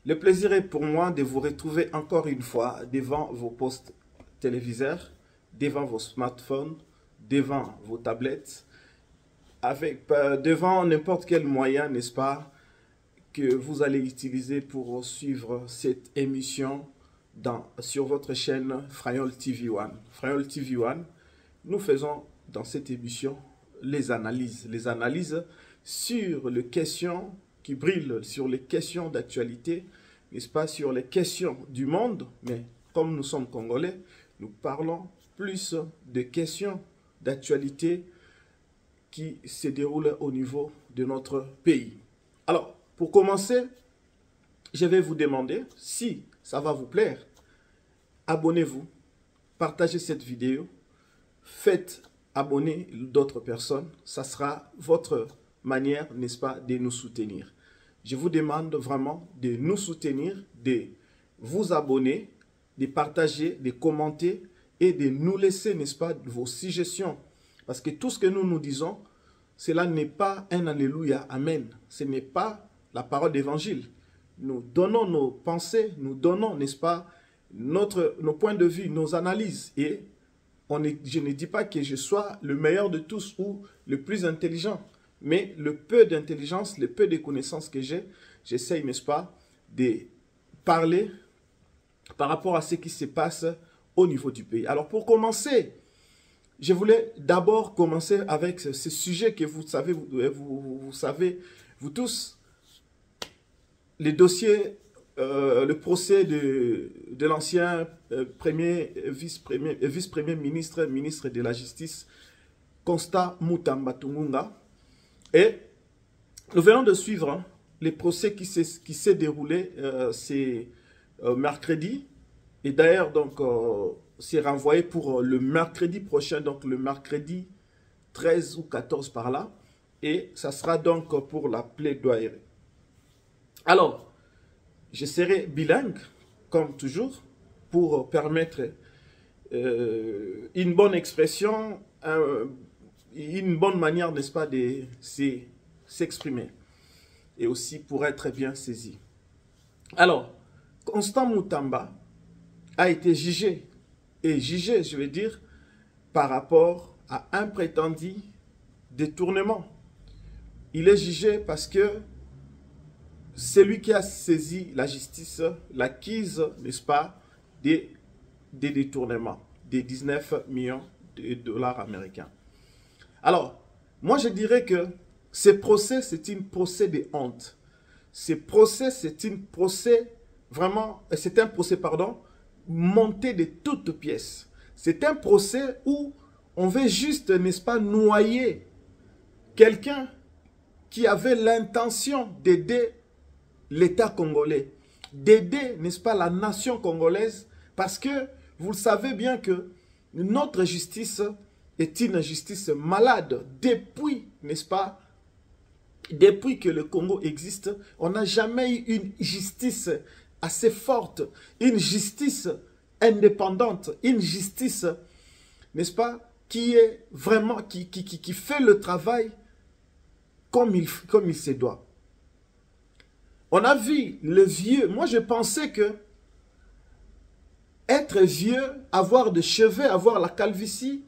Le plaisir est pour moi de vous retrouver encore une fois devant vos postes téléviseurs, devant vos smartphones, devant vos tablettes, devant n'importe quel moyen, n'est-ce pas, que vous allez utiliser pour suivre cette émission sur votre chaîne Frayol TV One. Frayol TV One, nous faisons dans cette émission les analyses sur les questions qui brillent, sur les questions d'actualité, n'est-ce pas, sur les questions du monde, mais comme nous sommes Congolais, nous parlons plus de questions d'actualité qui se déroulent au niveau de notre pays. Alors, pour commencer, je vais vous demander, si ça va vous plaire, abonnez-vous, partagez cette vidéo, faites abonner d'autres personnes, ça sera votre manière, n'est-ce pas, de nous soutenir. Je vous demande vraiment de nous soutenir, de vous abonner, de partager, de commenter et de nous laisser, n'est-ce pas, vos suggestions. Parce que tout ce que nous nous disons, cela n'est pas un Alléluia, Amen. Ce n'est pas la parole d'évangile. Nous donnons nos pensées, nous donnons, n'est-ce pas, nos points de vue, nos analyses. Et je ne dis pas que je sois le meilleur de tous ou le plus intelligent. Mais le peu d'intelligence, le peu de connaissances que j'ai, j'essaye, n'est-ce pas, de parler par rapport à ce qui se passe au niveau du pays. Alors pour commencer, je voulais d'abord commencer avec ce sujet que vous savez, vous savez, vous tous, les dossiers, le procès de l'ancien vice-premier ministre, ministre de la Justice, Constant Mutamba Tunganga. Et nous venons de suivre les procès qui s'est déroulé c'est mercredi. Et d'ailleurs, donc, c'est renvoyé pour le mercredi prochain, donc le mercredi 13 ou 14 par là. Et ça sera donc pour la plaidoirie. Alors, je serai bilingue, comme toujours, pour permettre une bonne expression, une bonne manière, n'est-ce pas, de s'exprimer. Et aussi pour être bien saisi. Alors, Constant Mutamba a été jugé. Et jugé, je veux dire, par rapport à un prétendu détournement. Il est jugé parce que celui qui a saisi la justice l'acquise, n'est-ce pas, des détournements, des 19 millions de dollars américains. Alors, moi je dirais que ce procès, c'est un procès de honte. Ce procès, c'est un procès monté de toutes pièces. C'est un procès où on veut juste, n'est-ce pas, noyer quelqu'un qui avait l'intention d'aider l'État congolais, d'aider, n'est-ce pas, la nation congolaise, parce que vous le savez bien que notre justice est une justice malade. Depuis, n'est-ce pas, depuis que le Congo existe, on n'a jamais eu une justice assez forte, une justice indépendante, une justice, n'est-ce pas, qui est vraiment, qui fait le travail comme il se doit. On a vu le vieux, moi je pensais que être vieux, avoir des cheveux, avoir la calvitie,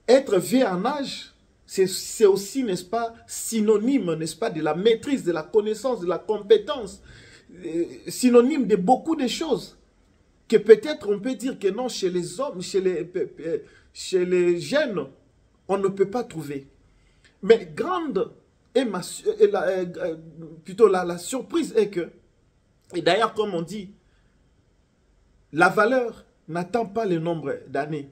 être vieux en âge, c'est aussi, n'est-ce pas, synonyme, n'est-ce pas, de la maîtrise, de la connaissance, de la compétence, synonyme de beaucoup de choses, que peut-être on peut dire que non, chez les hommes, chez les jeunes, on ne peut pas trouver. Mais grande est la surprise est que, et d'ailleurs comme on dit, la valeur n'attend pas le nombre d'années.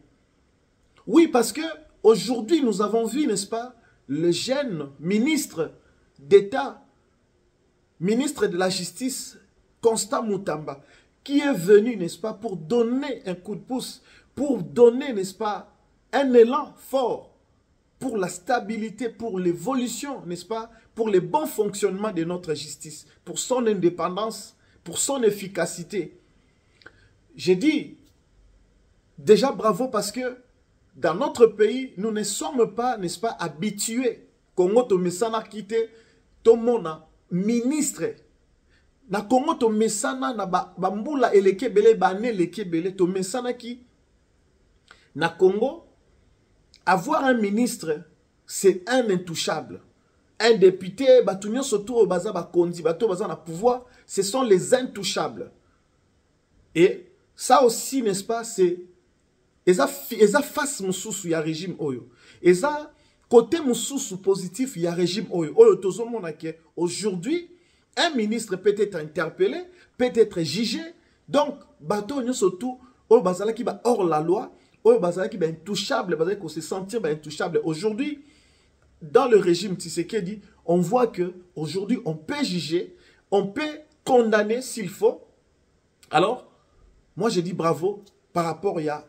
Oui, parce que aujourd'hui, nous avons vu, n'est-ce pas, le jeune ministre d'État, ministre de la Justice, Constant Mutamba, qui est venu, n'est-ce pas, pour donner un coup de pouce, pour donner, n'est-ce pas, un élan fort pour la stabilité, pour l'évolution, n'est-ce pas, pour le bon fonctionnement de notre justice, pour son indépendance, pour son efficacité. J'ai dit, déjà bravo parce que dans notre pays, nous ne sommes pas, n'est-ce pas, habitués. Congo to mesana kite, to mona ministre Na Congo to mesana na bambula eleke bele bane eleke bele to mesana ki na Congo avoir un ministre c'est un intouchable. Un député batunyo soto baza ba kondi bato baza na pouvoir, ce sont les intouchables. Et ça aussi n'est-ce pas c'est eza face mususu ya régime oyo. Eza côté mususu positif ya régime oyo. Oyo tozo mona ke aujourd'hui un ministre peut être interpellé, peut être jugé. Donc, bateau surtout, au bazala qui va hors la loi, au bazala qui va intouchable, bazala qui se sentir intouchable. Aujourd'hui, dans le régime Tshisekedi, on voit que aujourd'hui on peut juger, on peut condamner s'il faut. Alors, moi je dis bravo par rapport à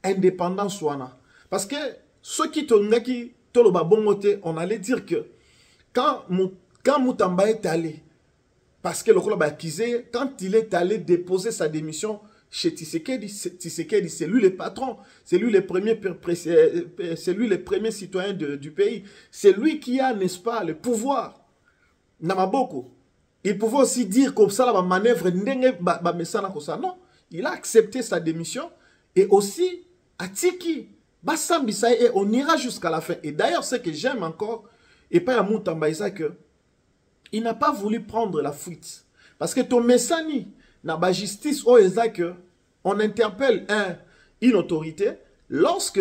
indépendance ouana. Parce que ceux qui tongaki toloba bongote, on allait dire que quand Moutamba est allé, parce que le Kolo Bakizé, quand il est allé déposer sa démission chez Tshisekedi, c'est lui le patron, c'est lui le premier citoyen du pays. C'est lui qui a, n'est-ce pas, le pouvoir. Namaboko. Il pouvait aussi dire comme ça, la manœuvre, non, il a accepté sa démission et aussi, à Tiki, et on ira jusqu'à la fin. Et d'ailleurs, ce que j'aime encore, et pas à Moutamba, c'est que il n'a pas voulu prendre la fuite. Parce que ton messani, na ba justice, on interpelle une autorité, lorsque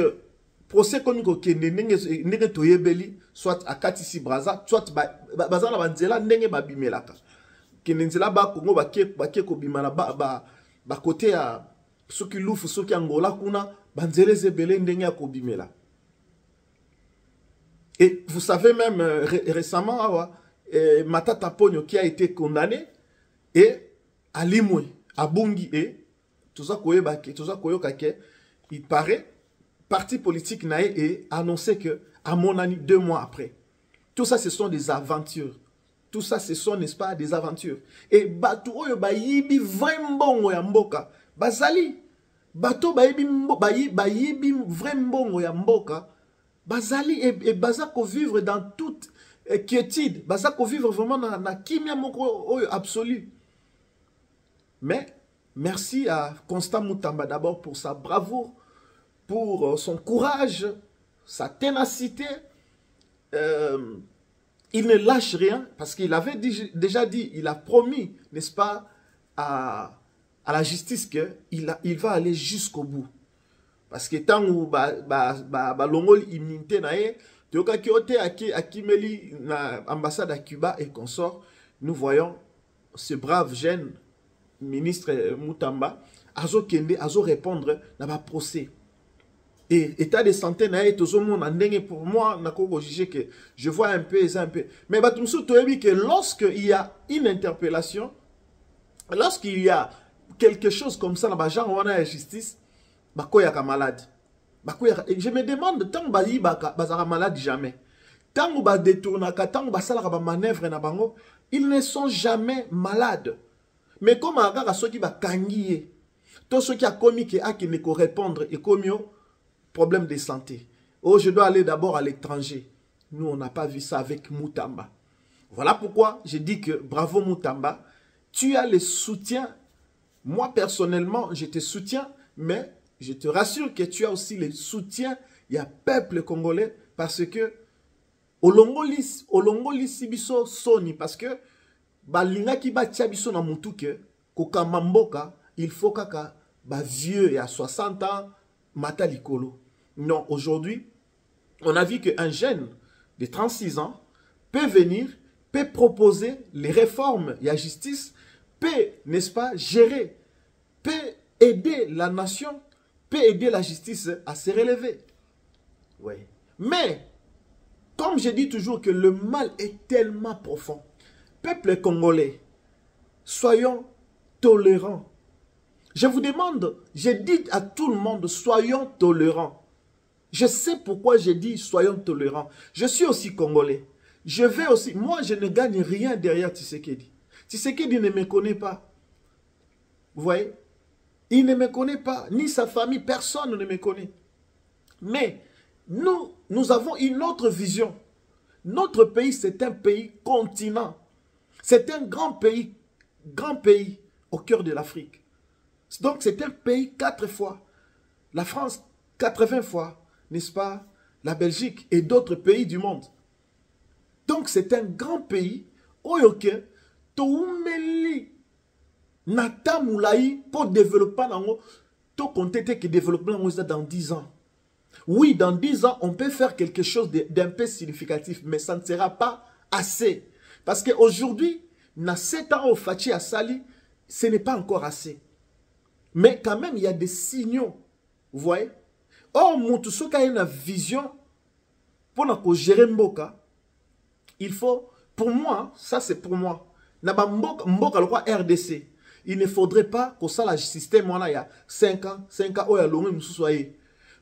procès koniko kende nenge toyebeli, soit à Katisi Braza, soit baza na banzela nenge babimelaka. Kende nzela ba Kongo ba ko bimala ba côté à soki lufu soki Angola kuna banzele zebele ndenge ko bimela. Et vous savez même récemment Matata Ponyo qui a été condamné et à Limoué, à Bungi et tout ça il paraît parti politique naïe et annoncé que à mon année 2 mois après. Tout ça ce sont des aventures. Tout ça ce sont n'est-ce pas des aventures. Et bato oyo bayibi vraiment ya mboka bazali bato bayibi vraiment ya mboka bazali et bazako vivre dans toute quiétude, bazako vivre vraiment na kimia moko absolu. Mais merci à Constant Moutamba d'abord pour sa bravoure, pour son courage, sa ténacité. Il ne lâche rien parce qu'il avait déjà dit, il a promis, n'est-ce pas, à la justice qu'il va aller jusqu'au bout. Parce que tant où l'ongol immunité nae, Tioka Kyote Akimeli na ambassade à Cuba et consort, nous voyons ce brave jeune ministre Moutamba azo kende azo répondre na ba procès. Et état de santé nae tozo mona ndenge pour moi nakoko juger que je vois un peu. Mais batumso toyebi que lorsqu'il y a une interpellation, lorsqu'il y a quelque chose comme ça na ba genre wana la justice, bakoyaka malade. Je me demande, tant que bazara malade jamais. Tant que ba détournaka, tant que basalaka ba manœuvre na bango, ils ne sont jamais malades. Mais comme agara ceux qui ba kangiye, tous ceux qui a commis qui ne peut répondre et comme problème de santé. Oh, je dois aller d'abord à l'étranger. Nous, on n'a pas vu ça avec Moutamba. Voilà pourquoi je dis que bravo Moutamba, tu as le soutien. Moi personnellement, je te soutiens, mais je te rassure que tu as aussi le soutien. Il y a peuple congolais parce que Olongoli Sibiso Soni parce que balinga ki ba tiabiso na mutuke kokamamboka il faut kaka ba vieux et à 60 ans mata likolo. Non, aujourd'hui, on a vu qu'un jeune de 36 ans peut venir, peut proposer les réformes et la justice, peut, n'est-ce pas, gérer, peut aider la nation, peut aider la justice à se relever. Oui. Mais, comme je dis toujours que le mal est tellement profond, peuple congolais, soyons tolérants. Je vous demande, je dis à tout le monde, soyons tolérants. Je sais pourquoi je dis soyons tolérants. Je suis aussi congolais. Je vais aussi, moi je ne gagne rien derrière Tshisekedi. Tshisekedi ne me connaît pas. Vous voyez? Il ne me connaît pas, ni sa famille, personne ne me connaît. Mais nous avons une autre vision. Notre pays, c'est un pays continent. C'est un grand pays grand pays au cœur de l'Afrique. Donc c'est un pays 4 fois. La France, 80 fois, n'est-ce pas? La Belgique et d'autres pays du monde. Donc c'est un grand pays. Oyoke, toumeli, nata moulaï, pour développer nango, to compter que développement dans 10 ans. Oui, dans 10 ans, on peut faire quelque chose d'un peu significatif, mais ça ne sera pas assez. Parce qu'aujourd'hui, na 7 ans au Fachi à Sali, ce n'est pas encore assez. Mais quand même, il y a des signaux. Vous voyez? Or, Moutoussouka a une vision pour gérer Mboka. Il faut, pour moi, ça c'est pour moi, Mboka le roi RDC, il ne faudrait pas que ça, le système, il y a 5 ans, il y a l'homme,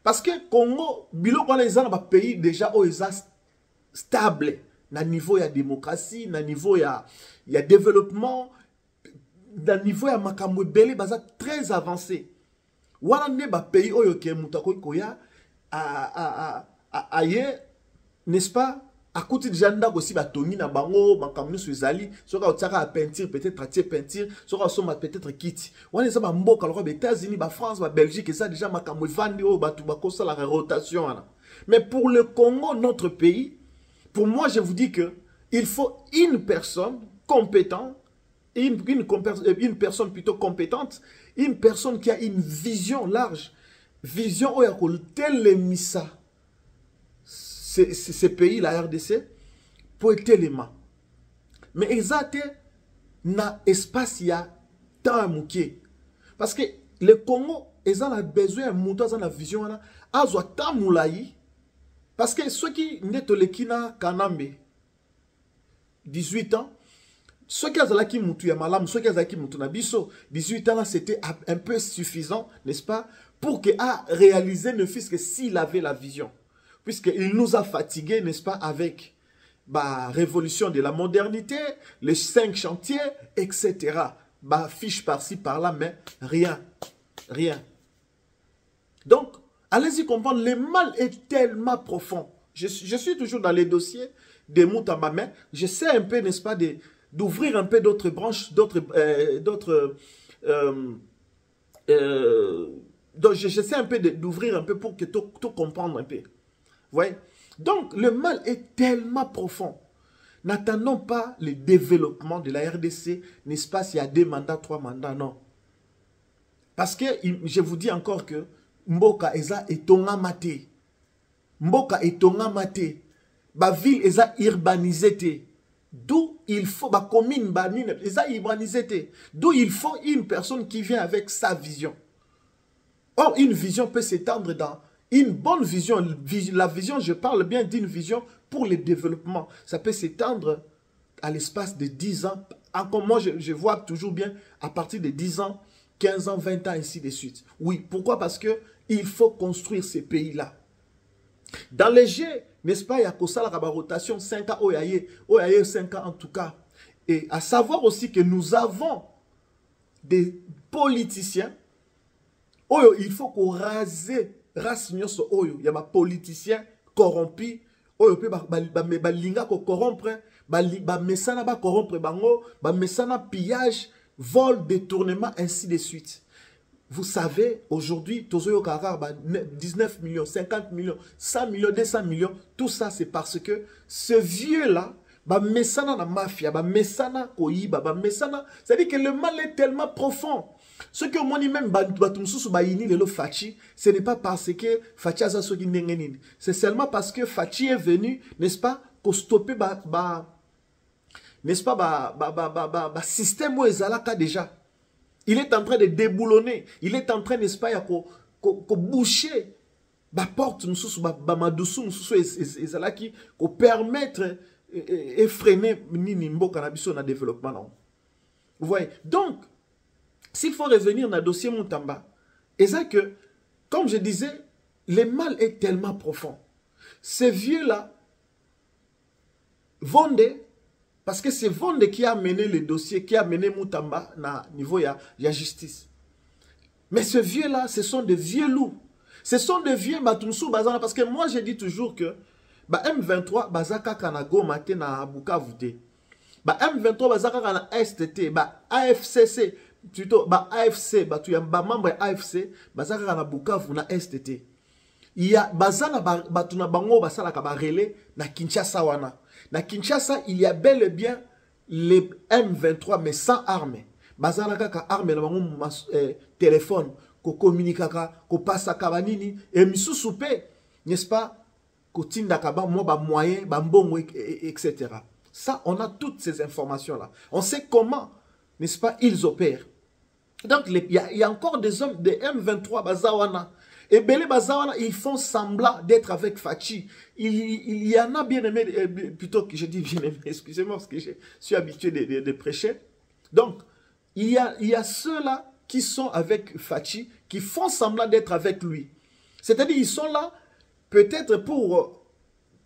parce que Congo, bilo quand les gens dans pays déjà où ils sont stable, na niveau il y a démocratie, na niveau il y a développement, na niveau il y a makambo belé baza très avancé. Wana ne ba pays oyo ke mutako koya n'est-ce pas? À côté de Janda aussi ba tongi na bango makamno suizali, soka otaka à peinture peut-être à peinture, soka soma peut-être kit. Wana ça ba mboka le États-Unis, ba France, ba Belgique et ça déjà makambo vandi o ba tubako ça la rotation là. Mais pour le Congo, notre pays, pour moi je vous dis que il faut une personne compétente, une personne plutôt compétente, une personne qui a une vision large, vision où il y a tel missa. Ces pays, la RDC, pour être élément. Mais exactement, na espace il y a tant mouké. Parce que le Congo, ils ont besoin de monter dans la vision, ils ont tant moulaï. Parce que ceux qui n'est le kina kanambe, 18 ans, ceux qui ont qui moutou ya malam, ceux qui ont qui moutou na biso, 18 ans là, c'était un peu suffisant, n'est-ce pas, pour qu'il a réalisé ne fût-ce que s'il avait la vision. Puisqu'il nous a fatigués, n'est-ce pas, avec la révolution de la modernité, les 5 chantiers, etc. Bah, fiche par-ci, par-là, mais rien. Rien. Donc, allez-y comprendre, le mal est tellement profond. Je suis toujours dans les dossiers des Moutamba, mais j'essaie un peu, n'est-ce pas, d'ouvrir un peu d'autres branches, donc j'essaie un peu d'ouvrir un peu pour que tout comprendre un peu. Voyez? Donc, le mal est tellement profond. N'attendons pas le développement de la RDC, n'est-ce pas, s'il y a 2 mandats, 3 mandats, non. Parce que, je vous dis encore que Mboka eza etonga mate. Mboka etonga mate. Ba ville eza urbanisée. D'où il faut, ba commune, ba mine, eza urbanisée. D'où il faut une personne qui vient avec sa vision. Or, une vision peut s'étendre dans une bonne vision. La vision, je parle bien d'une vision pour le développement. Ça peut s'étendre à l'espace de 10 ans. Encore moi, je vois toujours bien à partir de 10 ans, 15 ans, 20 ans, ainsi de suite. Oui, pourquoi? Parce qu'il faut construire ces pays-là. Dans les G, n'est-ce pas, il y a ça la rotation 5 ans, oyaye 5 ans en tout cas. Et à savoir aussi que nous avons des politiciens. Oyo, il faut qu'on rase race nyoso oyo, il y a des politiciens corrompus. Oyo pe ba linga ko corrompre, ba mesana ba corrompre bango, ba mesana pillage, vol, détournement, ainsi de suite. Vous savez, aujourd'hui, 19 millions, 50 millions, 100 millions, 200 millions, tout ça c'est parce que ce vieux-là, ba mesana na mafia, ba mesana koyiba, ba mesana, c'est-à-dire que le mal est tellement profond. Ce que moi même ce n'est pas parce que Fachi a c'est seulement parce que Fachi est venu, n'est-ce pas, pour stopper n'est-ce pas, système où ils déjà. Il est en train de déboulonner, il est en train, n'est-ce pas, de boucher la porte, pour permettre et freiner Nimbo Cannabis dans le développement. Vous voyez, donc, s'il faut revenir dans le dossier Moutamba, et c'est que, comme je disais, le mal est tellement profond. Ces vieux-là, Vonde, parce que c'est Vonde qui a mené le dossier, qui a mené Moutamba à niveau de la justice. Mais ces vieux-là, ce sont des vieux loups. Ce sont des vieux Matumsou Bazana, parce que moi je dis toujours que M23, Bazaka Kanago, Maté na Bukavu. Ba M23 bazaka na STT, ba AFCC plutôt ba AFC, ba tu ba membre AFC bazaka na Bukavu na STT. Il y a bazana batuna bango basala ka ba relais na Kinshasa wana. Na Kinshasa, il y a bel et bien les M23 mais sans armes. Bazana ka arme na bango téléphone ko communicaka ko passa kabanini et misusu pe, n'est-ce pas? Ko tinda ka ba mo ba moyen ba mbongo etc. Ça, on a toutes ces informations-là. On sait comment, n'est-ce pas, ils opèrent. Donc, il y a encore des hommes, des M23 Bazawana. Et Belé Bazawana, ils font semblant d'être avec Fachi. Il y en a bien aimé, plutôt que je dis bien aimé, excusez-moi, parce que je suis habitué de prêcher. Donc, il y a ceux-là qui sont avec Fachi, qui font semblant d'être avec lui. C'est-à-dire, ils sont là, peut-être pour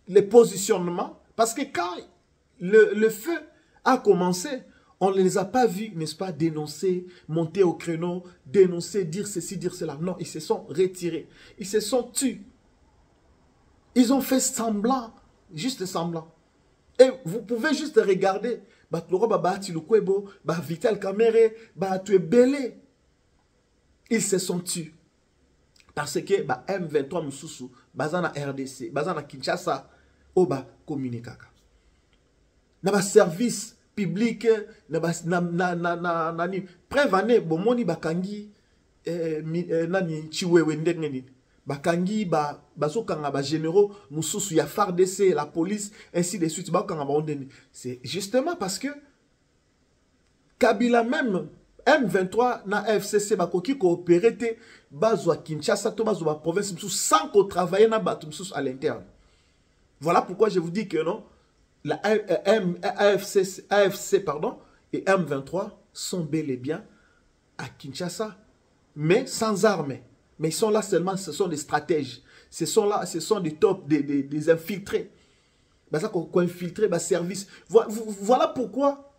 les positionnements, parce que quand le feu a commencé, on ne les a pas vus, n'est-ce pas, dénoncer, monter au créneau, dénoncer, dire ceci, dire cela. Non, ils se sont retirés. Ils se sont tués. Ils ont fait semblant, juste semblant. Et vous pouvez juste regarder. Vital Kamere, Belé. Ils se sont tués. Parce que M23 Moussoussou, Bazana RDC, Bazana Kinshasa, Oba Communicaka. Dans service public, prévané, bomoni bakangi, nani chiwewe ndengeni, bakangi, bazokanga ba généraux, Moussoussou, ya FARDC, la police, ainsi de suite, bakanga ba ondeni. C'est justement parce que Kabila même, M23 na FCC bakoki coopérer te bazwa Kinshasa to bazwa province sans qu'on travaille na batu à l'interne. Voilà pourquoi je vous dis que non, la AFC pardon, et M23 sont bel et bien à Kinshasa, mais sans armes. Mais ils sont là seulement, ce sont des stratèges. Ce sont des top, des infiltrés. Ça qu'on infiltré, service. Voilà pourquoi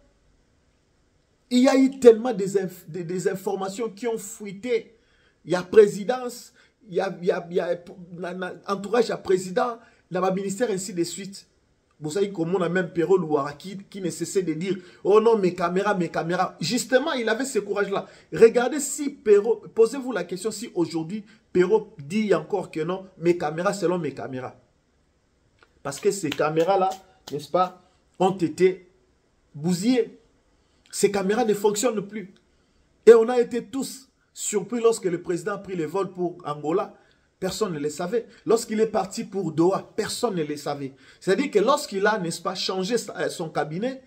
il y a eu tellement des informations qui ont fuité. Il y a présidence, il y a entourage à président, il y a ministère, ainsi de suite. Vous savez comment on a même Perrault Louara qui ne cessait de dire « Oh non, mes caméras, mes caméras ». Justement, il avait ce courage-là. Regardez si Perrault, posez-vous la question si aujourd'hui, Perrault dit encore que non, mes caméras selon mes caméras. Parce que ces caméras-là, n'est-ce pas, ont été bousillées. Ces caméras ne fonctionnent plus. Et on a été tous surpris lorsque le président a pris le vol pour Angola. Personne ne le savait. Lorsqu'il est parti pour Doha, personne ne le savait. C'est-à-dire que lorsqu'il a, n'est-ce pas, changé son cabinet,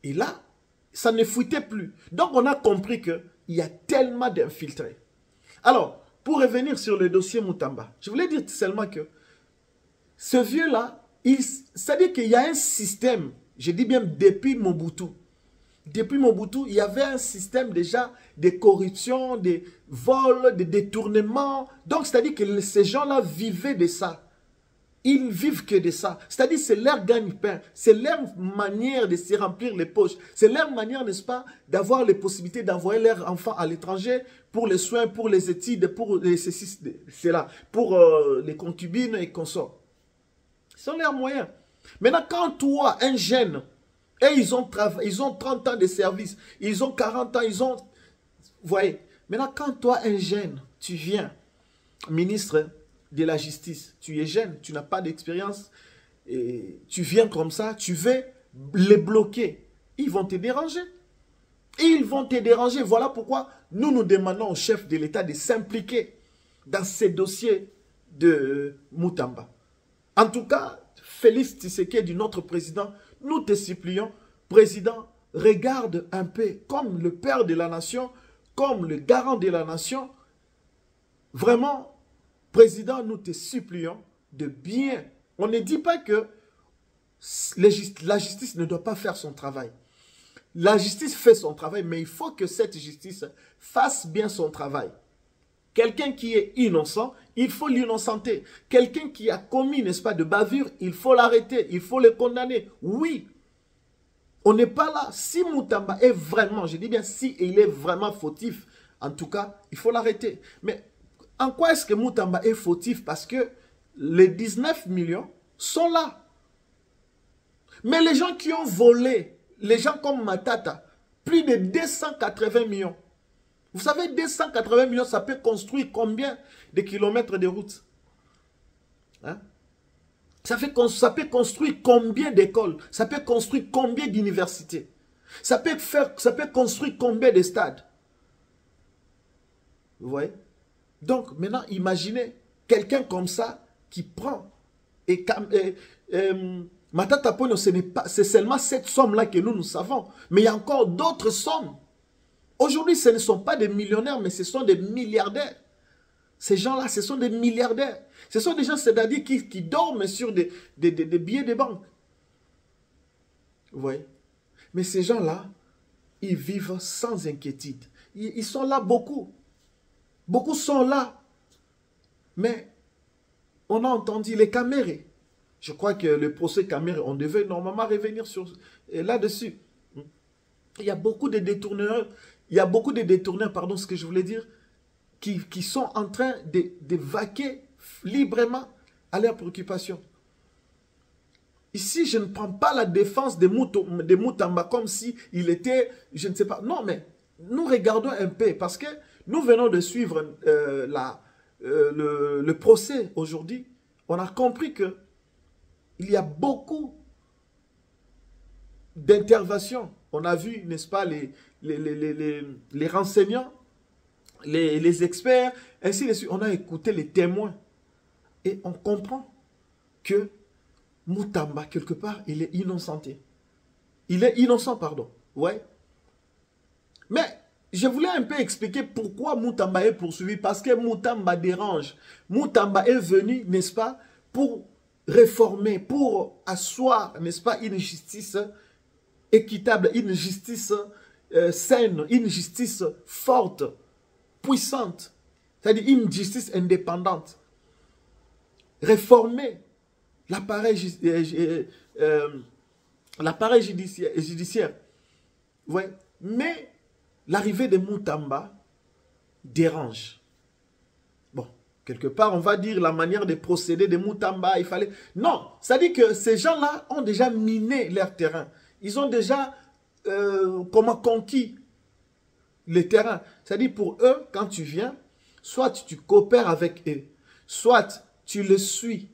et là, ça ne fuitait plus. Donc on a compris qu'il y a tellement d'infiltrés. Alors, pour revenir sur le dossier Moutamba, je voulais dire seulement que ce vieux-là, c'est-à-dire qu'il y a un système, je dis bien depuis Mobutu. Depuis Mobutu, il y avait un système déjà de corruption, de vols, de détournements. Donc, c'est-à-dire que ces gens-là vivaient de ça. Ils vivent que de ça. C'est-à-dire que c'est leur gagne-pain. C'est leur manière de se remplir les poches. C'est leur manière, n'est-ce pas, d'avoir les possibilités d'envoyer leurs enfants à l'étranger pour les soins, pour les études, pour les ceci, cela, pour les concubines et consorts. Ce sont leurs moyens. Maintenant, quand toi, un jeune, et ils ont 30 ans de service, ils ont 40 ans, ils ont... Vous voyez, maintenant quand toi, un jeune, tu viens, ministre de la Justice, tu es jeune, tu n'as pas d'expérience, et tu viens comme ça, tu veux les bloquer, ils vont te déranger. Ils vont te déranger. Voilà pourquoi nous nous demandons au chef de l'État de s'impliquer dans ces dossiers de Moutamba. En tout cas, Félix Tshisekedi, notre président, nous te supplions, président, regarde un peu comme le père de la nation, comme le garant de la nation. Vraiment, président, nous te supplions de bien. On ne dit pas que la justice ne doit pas faire son travail. La justice fait son travail, mais il faut que cette justice fasse bien son travail. Quelqu'un qui est innocent, il faut l'innocenter. Quelqu'un qui a commis, n'est-ce pas, de bavure, il faut l'arrêter, il faut le condamner. Oui, on n'est pas là. Si Moutamba est vraiment, je dis bien si il est vraiment fautif, en tout cas, il faut l'arrêter. Mais en quoi est-ce que Moutamba est fautif? Parce que les 19 millions sont là. Mais les gens qui ont volé les gens comme Matata, plus de 280 millions. Vous savez, 280 millions, ça peut construire combien de kilomètres de route? Hein? Ça peut construire combien d'écoles? Ça peut construire combien d'universités? Ça peut construire combien de stades? Vous voyez? Donc, maintenant, imaginez quelqu'un comme ça qui prend. Matata Ponyo, c'est seulement cette somme-là que nous savons. Mais il y a encore d'autres sommes. Aujourd'hui, ce ne sont pas des millionnaires, mais ce sont des milliardaires. Ces gens-là, ce sont des milliardaires. Ce sont des gens, c'est-à-dire qui dorment sur des billets de banque. Vous voyez? Mais ces gens-là, ils vivent sans inquiétude. Ils sont là beaucoup. Beaucoup sont là. Mais on a entendu les Camérés. Je crois que le procès Caméré, on devait normalement revenir là-dessus. Il y a beaucoup de détourneurs. Il y a beaucoup de détourneurs, pardon, ce que je voulais dire, qui sont en train de vaquer librement à leurs préoccupations. Ici, je ne prends pas la défense de Moutamba comme si il était, je ne sais pas. Non, mais nous regardons un peu parce que nous venons de suivre le procès aujourd'hui. On a compris que il y a beaucoup d'interventions. On a vu, n'est-ce pas, les renseignants, les experts, ainsi de suite. On a écouté les témoins. Et on comprend que Moutamba, quelque part, il est innocenté. Il est innocent, pardon. Ouais. Mais je voulais un peu expliquer pourquoi Moutamba est poursuivi. Parce que Moutamba dérange. Moutamba est venu, n'est-ce pas, pour réformer, pour asseoir, n'est-ce pas, une justice équitable, une justice saine, une justice forte, puissante. C'est-à-dire une justice indépendante. Réformer l'appareil judiciaire. Ouais. Mais l'arrivée de Moutamba dérange. Bon, quelque part, on va dire la manière de procéder de Moutamba, il fallait... Non, ça dit que ces gens-là ont déjà miné leur terrain. Ils ont déjà conquis le terrain. C'est-à-dire pour eux, quand tu viens, soit tu coopères avec eux, soit tu le suis,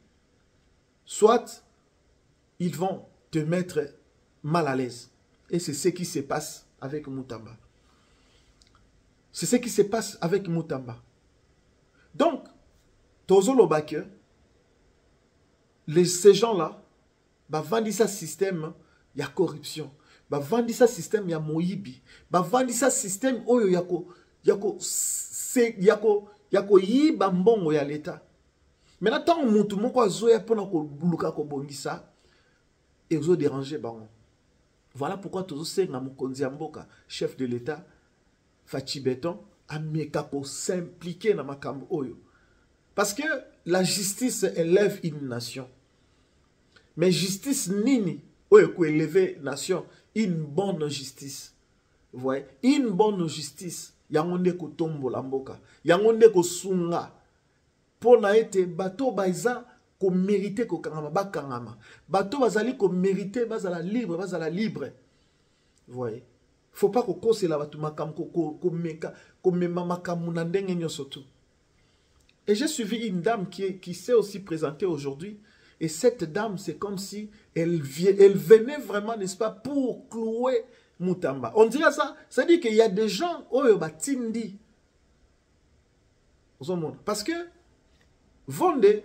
soit ils vont te mettre mal à l'aise. Et c'est ce qui se passe avec Moutamba. C'est ce qui se passe avec Moutamba. Donc, Tozolo Bake, ces gens-là, bah, vendent ce système, il y a corruption. Bah, vendent ce système, il y a moïbi. Bah, vendent ce système, oh, il y a yiba mbongo ya l'État. Maintenant, tant que Moutou Moko a zoé pour buluka ko bongisa, et vous dérangez, bon. Voilà pourquoi tous ces Namukonzi Amboka, chef de l'État, Fachi Beton, a mis pour s'impliquer dans Makambo Oyo. Parce que la justice élève une nation. Mais justice nini, Oyo ko élever nation, une bonne justice. Vous voyez, une bonne justice. Yangonde ko tombo la mboka. Yangonde ko sunga. Pour na ete bateau baiza ko mérité ko kangama ba kangama. Bateau bazali ko mérité bazala libre, bazala libre. Vous voyez? Faut pas ko kose la batu makam ko meka ko mema makamu na ndenge nyosoto. Et j'ai suivi une dame qui s'est aussi présentée aujourd'hui. Et cette dame, c'est comme si elle venait vraiment, n'est-ce pas, pour clouer Moutamba. On dirait ça. Ça dit qu'il y a des gens, oh, bah, tindi. Parce que, Vonde,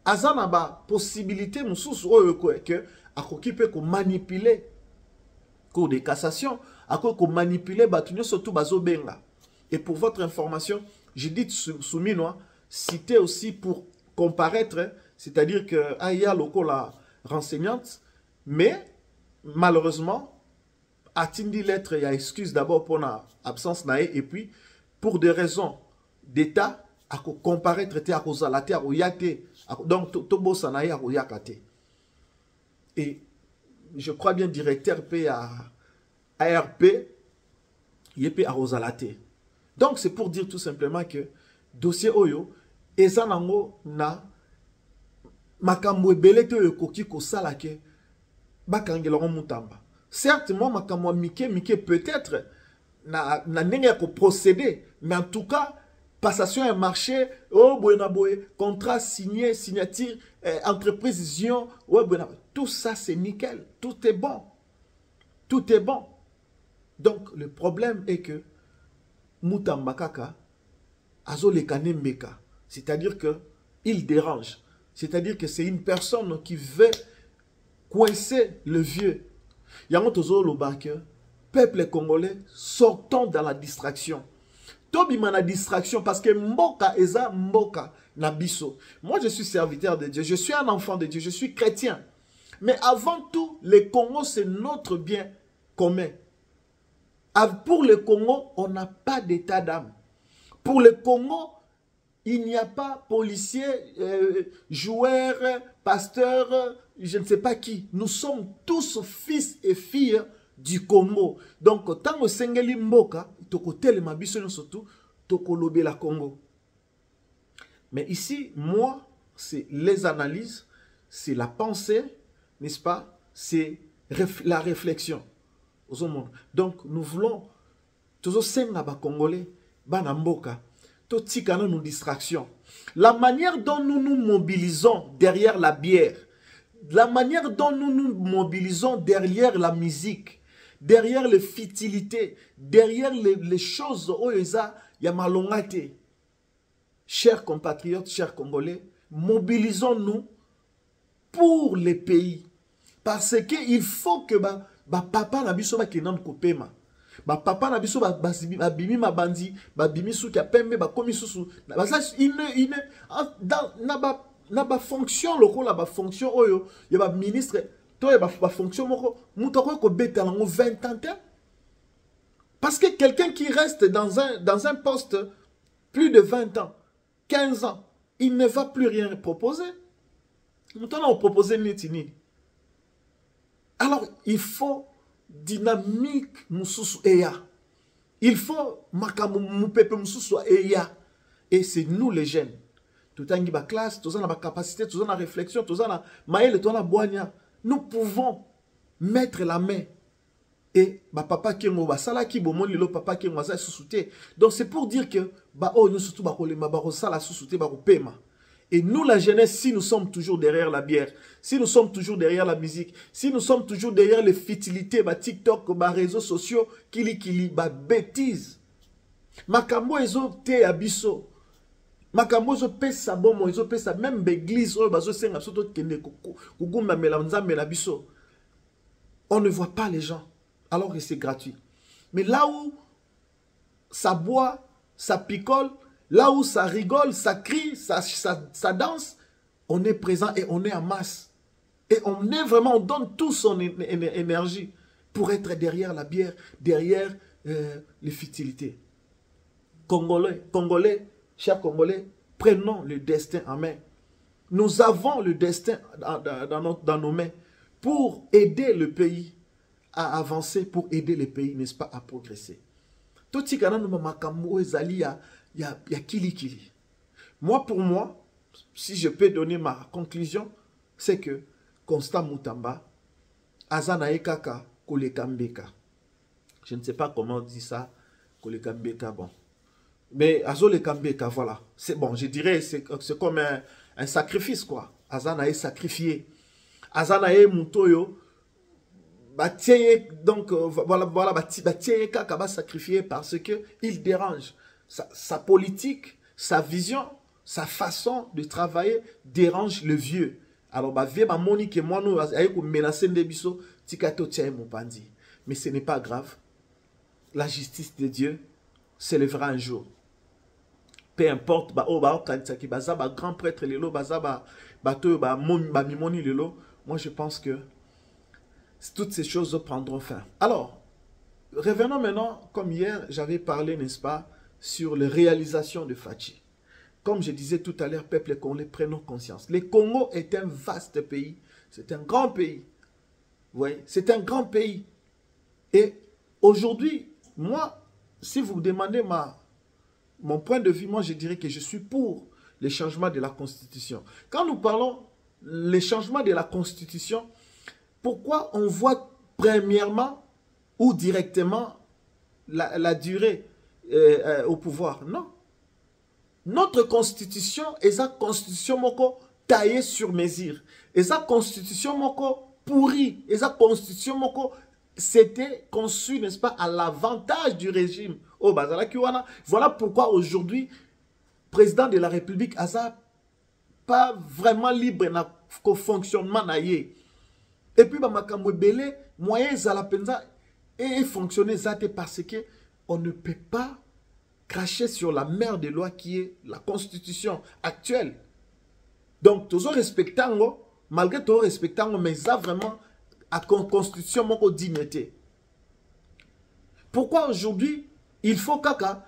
Azanaba, possibilité, moussous, oh, que, à qui peut manipuler, cours de cassation, à quoi manipuler, batunyo, surtout, bazo benga. Et pour votre information, j'ai dit Souminois, cité aussi pour comparaître, c'est-à-dire que Aya Loko la renseignante, mais malheureusement, a-t-il lettre, il y a excuse d'abord pour la absence nae, et puis pour des raisons d'État, à comparaître, à cause la terre, donc Tobo Sanae à Yakate. Et je crois bien directeur P à ARP, il est à Rosalate. Donc c'est pour dire tout simplement que dossier Oyo, ezanango na makambo ebele te okoki kosala ke bakangelanga Moutamba. Certes, moi, ma Mickey peut-être n'a pas procédé, mais en tout cas, passation un marché, oh, contrat signé, signature, entreprise Zion, ouais, tout ça c'est nickel, tout est bon. Tout est bon. Donc, le problème est que Mutambakaka, Azolekane Meka, c'est-à-dire qu'il dérange. C'est-à-dire que c'est une personne qui veut coincer le vieux. Yangotozo Lobake, peuple congolais, sortons dans la distraction. Tobima la distraction parce que Mboka Eza Mboka Nabiso. Moi, je suis serviteur de Dieu, je suis un enfant de Dieu, je suis chrétien. Mais avant tout, le Congo, c'est notre bien commun. Pour le Congo, on n'a pas d'état d'âme. Pour le Congo, il n'y a pas policier, joueur, pasteur, je ne sais pas qui. Nous sommes tous fils et filles du Congo. Donc, tant que Sengeli Mboka, toko telema biso surtout, toko lobe la Congo. Mais ici, moi, c'est les analyses, c'est la pensée, n'est-ce pas? C'est la réflexion. Donc, nous voulons, tous les Congolais, Banamboka, Totikana nos distractions. La manière dont nous nous mobilisons derrière la bière, la manière dont nous nous mobilisons derrière la musique, derrière les futilités, derrière les choses, oh, il y a malongate. Chers compatriotes, chers Congolais, mobilisons-nous pour les pays. Parce qu'il faut que papa na biso ba kenan kopema. Papa na biso ba bimi mabandi, ba bimi suki ya pembe ba komi susu. Na ba fonction lokola ba fonction oyo, ya ba ministre to ya ba fonction moko mutoko ko beta lango 20 ans. Parce que quelqu'un qui reste dans un poste plus de 20 ans, 15 ans, il ne va plus rien proposer. Nous allons proposer Netini. Alors, il faut dynamique mususu eya. Il faut moupepe mususu eya. Et c'est nous les jeunes. Tout en ba classe, tout en ba capacité, tout en la réflexion, tout en la maïle, tout en la boigna. Nous pouvons mettre la main. Et papa qui est sala qui bon le papa qui est sous-souté. Donc c'est pour dire que oh nous surtout ba kolema ba sala sous-souté ba paiement. Et nous, la jeunesse, si nous sommes toujours derrière la bière, si nous sommes toujours derrière la musique, si nous sommes toujours derrière les futilités, TikTok, les réseaux sociaux, kili, bêtises. Makambo ezo te abiso. Makambo ezo pesa bomo, ezo pesa même l'église, senga soto kende kugumba melanzambe la biso. On ne voit pas les gens, alors que c'est gratuit. Mais là où ça boit, ça picole, là où ça rigole, ça crie, ça danse, on est présent et on est en masse. Et on est vraiment, on donne toute son énergie pour être derrière la bière, derrière les futilités. Congolais, chers Congolais, prenons le destin en main. Nous avons le destin dans nos mains pour aider le pays à avancer, pour aider le pays, n'est-ce pas, à progresser. Tout ce il y a kili. Moi, pour moi, si je peux donner ma conclusion, c'est que Constant Mutamba, Azanae Kaka, Kolekambeka. Je ne sais pas comment on dit ça, Kolekambeka, bon. Mais Azolekambeka, voilà. C'est bon, je dirais, c'est comme un sacrifice, quoi. Azanae sacrifié. Azanae Mutoyo, donc, voilà, Kaka va sacrifier parce qu'il dérange. Sa politique, sa vision, sa façon de travailler dérange le vieux. Alors, vieux moni que moi nous avons menacé des biso, tikato tient mon pandi. Mais ce n'est pas grave. La justice de Dieu s'élèvera un jour. Peu importe, grand prêtre lelo, mimoni lelo. Moi, je pense que toutes ces choses prendront fin. Alors, revenons maintenant, comme hier, j'avais parlé, n'est-ce pas, sur les réalisations de Fachi. Comme je disais tout à l'heure, peuple congolais, prenons conscience. Le Congo est un vaste pays. C'est un grand pays. Vous voyez, c'est un grand pays. Et aujourd'hui, moi, si vous demandez mon point de vue, moi, je dirais que je suis pour les changements de la Constitution. Quand nous parlons les changements de la Constitution, pourquoi on voit premièrement ou directement la durée au pouvoir. Non. Notre constitution est sa constitution moko taillée sur mesure. Et sa constitution moko pourrie. Et sa constitution moko c'était conçu, n'est-ce pas, à l'avantage du régime. Oh, bazala kiwana. Voilà pourquoi aujourd'hui, président de la République Aza pas vraiment libre na fonctionnement na ye. Et puis makambo belé moyens à la penza et fonctionner zate parce que on ne peut pas cracher sur la mère de loi qui est la constitution actuelle. Donc toujours respectant malgré tout respectant mais ça vraiment à constitution moko dignité. Pourquoi aujourd'hui il faut kaka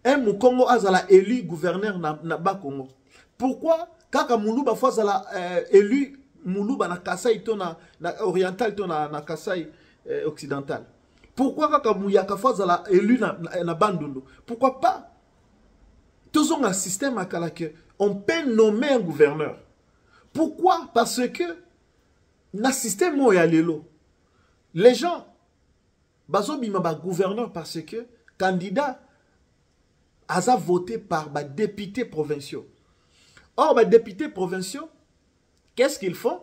un Mukongo azala élu gouverneur na Bakongo? Pourquoi kaka Muluba fois azala élu Muluba na Kasai to na oriental to na Kasai occidental? Pourquoi kaka Mouyaka fois azala élu na Bandundu? Pourquoi pas? Tous ont un système à Kalake. On peut nommer un gouverneur. Pourquoi? Parce que na système moya lelo. Les gens bazo bima ba gouverneur parce que candidat a voté par les députés provinciaux. Or, les députés provinciaux, qu'est-ce qu'ils font?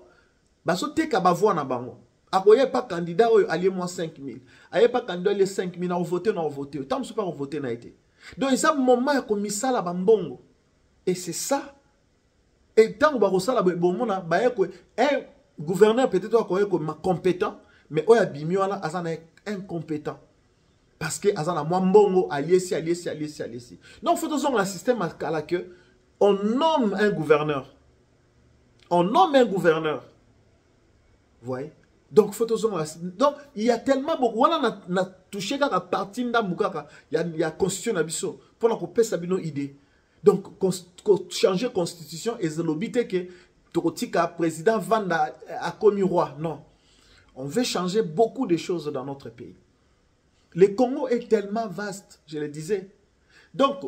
Baso te kabavoa na bango. Akoye pas candidat allié moi 5000. Aye pas candidat les 5000 na voté na voté. Tant que pas voté na été. Donc ça moment ya komisa la bambongo. Et c'est ça. Et tant que ba kosala bongo na ba yeko un gouverneur peut-être akoye ko compétent, mais oya bimiwana azana incompétent. Parce que azana mwambongo allié. Donc faut toujours un système à la que on nomme un gouverneur. On nomme un gouverneur. Vous voyez? Donc faut toujours donc il y a tellement beaucoup voilà na touché la partie ndamukaka il y a constitution na biso pour na ko pesa bino idée. Donc changer constitution et l'obité que tokotika président Vanda a commis roi. Non. On veut changer beaucoup de choses dans notre pays. Le Congo est tellement vaste, je le disais. Donc,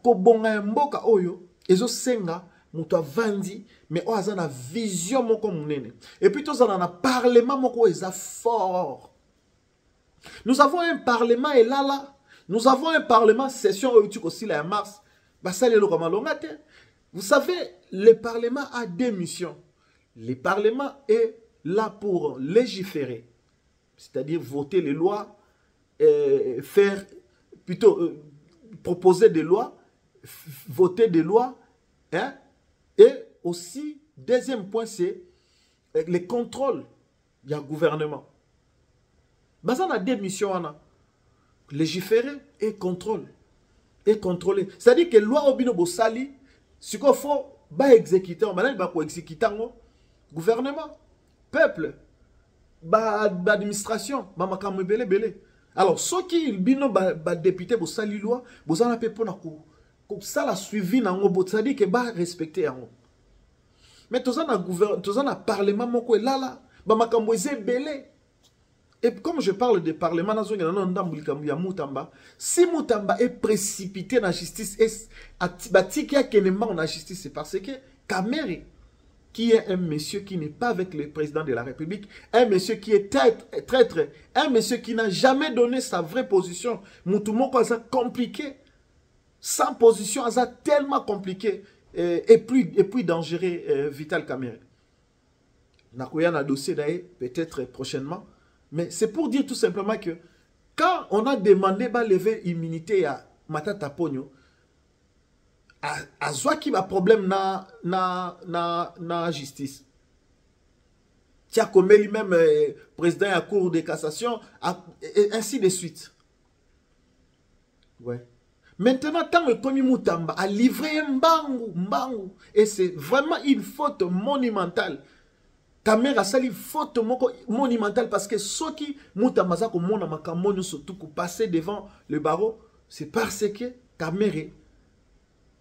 kobonga mboka oyo, ezo senga, muto vandi, mais o azana vision moko munene. Et puis tous on a parlement moko eza fort. Nous avons un parlement et là. Nous avons un parlement session aussi la mars. Vous savez, le parlement a deux missions. Le parlement est là pour légiférer, c'est-à-dire voter les lois, faire plutôt proposer des lois, voter des lois, hein, et aussi deuxième point c'est les contrôles du gouvernement. Mais ça a deux missions, légiférer et contrôle et contrôler. C'est-à-dire que loi obino bosali, ce qu'il faut ba exécuter, on va pas exécuter gouvernement, peuple, administration, makambo belé. Alors, ceux qui bino ba député bo sali loi, bo zana pe pona ko ça la suivi nango bo c'est-à-dire que ba respecter yango. Mais tozana parlement moko là ba makambo belé. Et comme je parle de parlement si Moutamba est précipité dans la justice c'est parce que Kamere qui est un monsieur qui n'est pas avec le président de la République, un monsieur qui est traître, un monsieur qui n'a jamais donné sa vraie position. Moutoumoko a compliqué. Sans position, a tellement compliqué et puis dangereux Vital Kamerhe. Nakoya na dossier d'ailleurs, peut-être prochainement. Mais c'est pour dire tout simplement que quand on a demandé de lever l'immunité à Matata Pogno, à qui a problème na justice. Tia comme lui-même président à la Cour de cassation, et ainsi de suite. Ouais. Maintenant, tant que Komi Moutamba a livré un mbangu, et c'est vraiment une faute monumentale. Kamere a sali faute monumentale parce que ceux qui Moutamba za ko mona makambo surtout pour passer devant le barreau, c'est parce que Kamere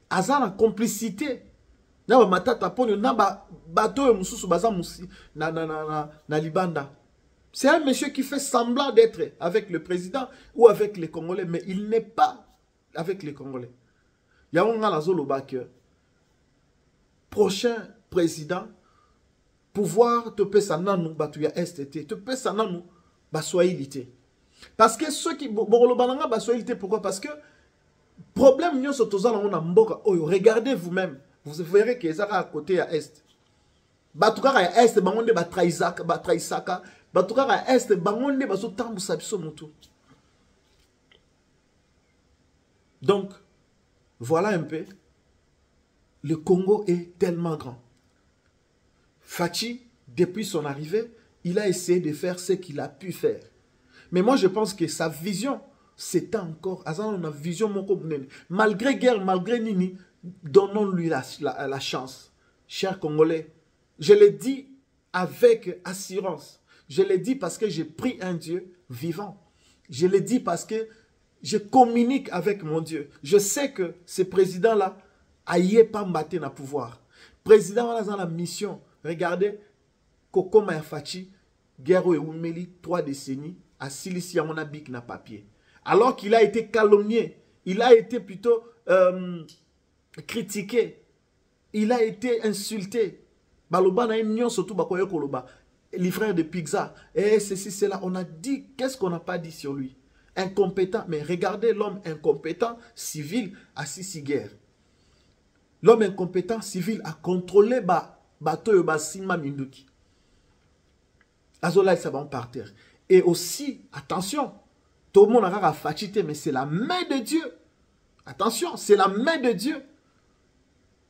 a la complicité. Na matata ponyo na bateau mususu baza musi na Libanda. C'est un monsieur qui fait semblant d'être avec le président ou avec les Congolais, mais il n'est pas avec les Congolais. Il y a un zoloba que prochain président pouvoir te pesa nanou batuya STT te pesa nanou baswahilité. Parce que ceux qui borolobananga baswahilité, pourquoi? Parce que problème nyon sotozala on a mboka. Oh, regardez vous-même, vous verrez que ça à côté à est. Batuka à est bangonde batraisaka, batuka à est bangonde basotambusa biso mutu. Donc voilà un peu. Le Congo est tellement grand. Fachi, depuis son arrivée, il a essayé de faire ce qu'il a pu faire. Mais moi, je pense que sa vision, c'est encore... On a vision, malgré guerre, malgré Nini, donnons-lui la chance. Chers Congolais, je le dis avec assurance. Je le dis parce que j'ai pris un Dieu vivant. Je le dis parce que je communique avec mon Dieu. Je sais que ce président-là, aïe pas mbaté na pouvoir. Président a la mission. Regardez, Koko Mayafachi, guerre et Oumeli, 3 décennies, à Silisi Amonabik na papier. Alors qu'il a été calomnié, il a été plutôt critiqué, il a été insulté. Baloba na union surtout bakoye koloba, les frères de Pizza, et ceci, cela, on a dit, qu'est-ce qu'on n'a pas dit sur lui? Incompétent, mais regardez l'homme incompétent, civil, à Sisi guerre. L'homme incompétent, civil, a contrôlé bateau Sima Minduki. Azola, ça va par terre. Et aussi, attention, tout le monde a fatigué, mais c'est la main de Dieu. Attention, c'est la main de Dieu.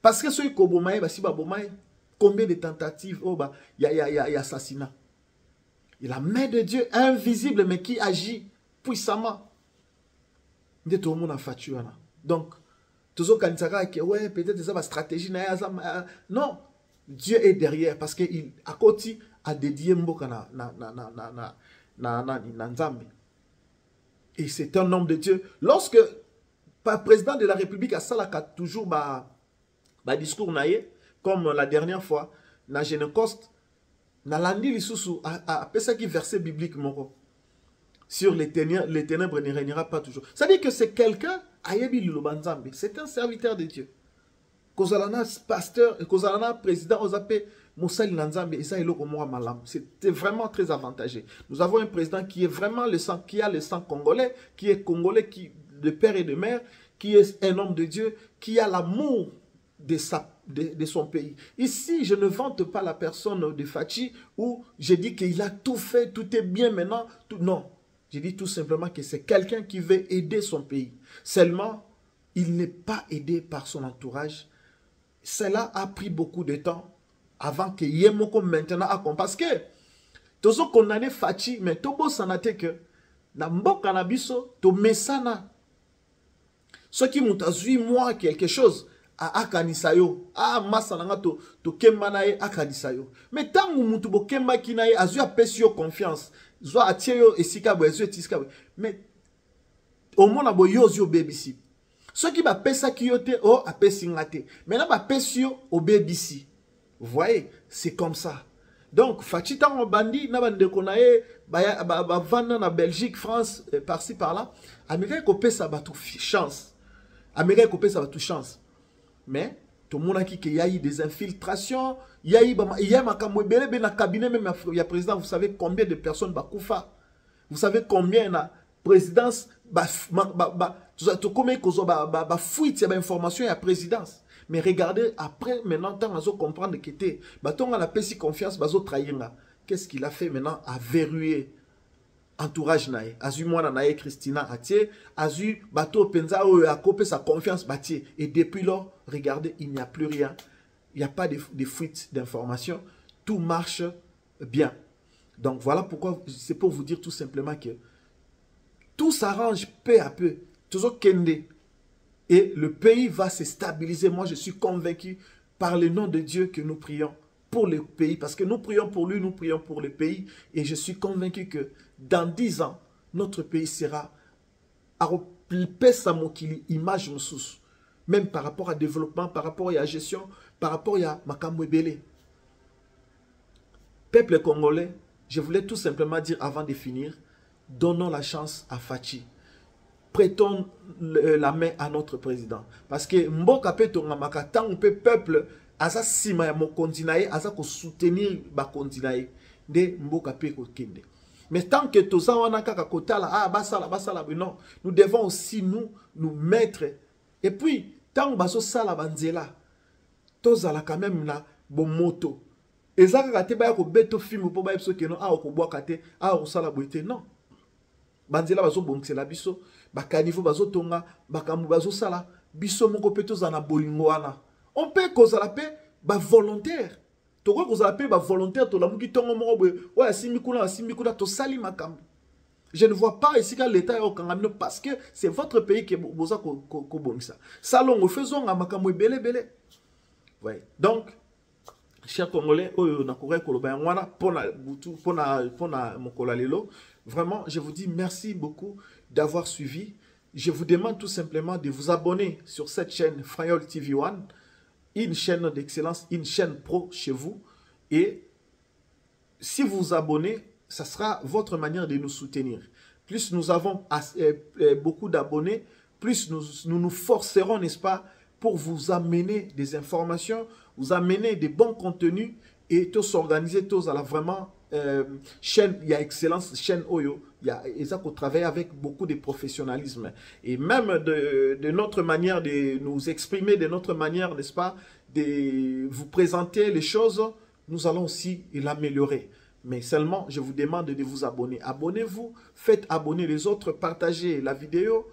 Parce que ceux qui ont combien de tentatives, il y a assassinat. Et la main de Dieu, invisible, mais qui agit puissamment. Tout le monde a fatigué. Donc, tout le monde dit, ouais, peut-être c'est ma stratégie. Non, Dieu est derrière parce qu'il à côté a dédié Mboka na Nzambe. Et c'est un homme de Dieu. Lorsque le président de la République a toujours discours comme la dernière fois, na Génécoste, na landi lisusu a ça qui verset biblique moko sur les ténèbres ne régnera pas toujours. Ça dit que c'est quelqu'un c'est un serviteur de Dieu. Kozalana pasteur et Kozalana président Ozape Moussali Nanzambe et ça est malam. C'était vraiment très avantageux. Nous avons un président qui est vraiment le sang, qui a le sang congolais, qui est congolais, qui de père et de mère, qui est un homme de Dieu, qui a l'amour de son pays. Ici, je ne vante pas la personne de Fachi où je dis qu'il a tout fait, tout est bien maintenant. Non, je dis tout simplement que c'est quelqu'un qui veut aider son pays. Seulement, il n'est pas aidé par son entourage. Cela a pris beaucoup de temps avant que Yemoko maintenant accompagne. Parce que, tous ceux condamnés Fachi, mais tout beau s'en a été que, na mboka na biso, to mesana. Ceux qui m'ont vu moi quelque chose, à akanisayo, masananga to kembanae akanisayo. Mais tant que mutu bo kemba kinae, azu apesio confiance, zo atieyo esikabo, azu etiskabo. Mais, au moins na bo yozio BBC. Ceux qui va pesa kiyote o apesingate. Maintenant va pesio au BBC. Vous voyez, c'est comme ça. Donc Fachita en bandi na bande konae ba vanda na Belgique, France par-ci par-là. Amérique ko pesa ba tout chance. Amérique ko pesa ba tout chance. Mais tout le monde a dit qu'il y a eu des infiltrations, il y a eu un cabinet même il y a président, vous savez combien de personnes ba koufa. Vous savez combien na présidence fuite il y a information il y a présidence. Mais regardez après maintenant tant à comprendre que t'es baton à la paix si confiance bazo trahir. Qu'est-ce qu'il a fait maintenant à verrouiller entourage nae azu mwana nae Christina atie azu bateau penza a copé sa confiance batie et depuis lors regardez il n'y a plus rien, il n'y a pas de fuite d'informations, tout marche bien. Donc voilà pourquoi c'est pour vous dire tout simplement que tout s'arrange peu à peu, toujours kende, et le pays va se stabiliser. Moi je suis convaincu par le nom de Dieu que nous prions pour le pays, parce que nous prions pour lui, nous prions pour le pays, et je suis convaincu que dans 10 ans, notre pays sera à image même par rapport à développement, par rapport à la gestion, par rapport à Makamwebele. Peuple congolais, je voulais tout simplement dire avant de finir, donnons la chance à Fachi. Prêtons la main à notre président. Parce que Mboka peut tongamaka, tant on peut peuple, asa sima ya mo continue, asa ko soutenir ba continue de Mboka peut ko kende. Mais tant que tout ça, on a qu'à côté là, ah, basala, non. Nous devons aussi nous mettre. Et puis, tant que ça, la banzela, tous à la quand même là, bon moto. Et ça, quand tu as beto film pour pas que non, ah, on boit kate, ah, on sala boité, non. Banzela bazo bon c'est la biso, bakanivo bazo tonga, bakamu bazo sala, biso moko peto na bolingo wana. On peut cause la paix, ba volontaire. To quoi cause la paix, ba volontaire to la muki tongo moko boy, ouais simikula to sali makam. Je ne vois pas ici que l'État est au Kangamino parce que c'est votre pays qui est boza ko ça. Salon faisons à makamo belé. Ouais. Donc chers Congolais, vraiment, je vous dis merci beaucoup d'avoir suivi. Je vous demande tout simplement de vous abonner sur cette chaîne Frayol TV One, une chaîne d'excellence, une chaîne pro chez vous. Et si vous vous abonnez, ça sera votre manière de nous soutenir. Plus nous avons beaucoup d'abonnés, plus nous forcerons, n'est-ce pas, pour vous amener des informations, vous amener des bons contenus et tous s'organiser, tous à la vraiment chaîne, il y a excellence, chaîne Oyo, il y a Isaac au travail avec beaucoup de professionnalisme et même de notre manière de nous exprimer, de notre manière, n'est-ce pas, de vous présenter les choses, nous allons aussi l'améliorer. Mais seulement, je vous demande de vous abonner. Abonnez-vous, faites abonner les autres, partagez la vidéo,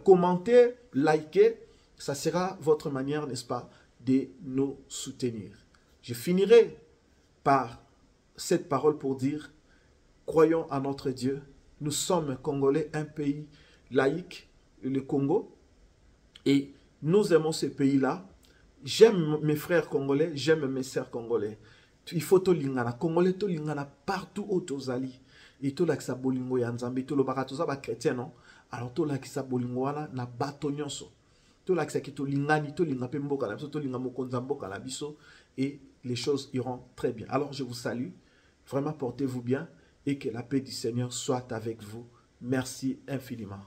commentez, likez. Ça sera votre manière, n'est-ce pas, de nous soutenir. Je finirai par cette parole pour dire, croyons à notre Dieu. Nous sommes Congolais, un pays laïque, le Congo, et nous aimons ce pays-là. J'aime mes frères congolais, j'aime mes sœurs congolais. Il faut to lingana, Congolais to lingana partout où tu ali. Et to la kisa bolingo ya nzambe, to lo bakatoza ba chrétien non. Alors to la kisa bolingo wana na bato nyonso. To la kisa ki to lingani, to linga pe mboka na biso, to linga mokonza mboka na biso et les choses iront très bien. Alors je vous salue. Vraiment portez-vous bien et que la paix du Seigneur soit avec vous. Merci infiniment.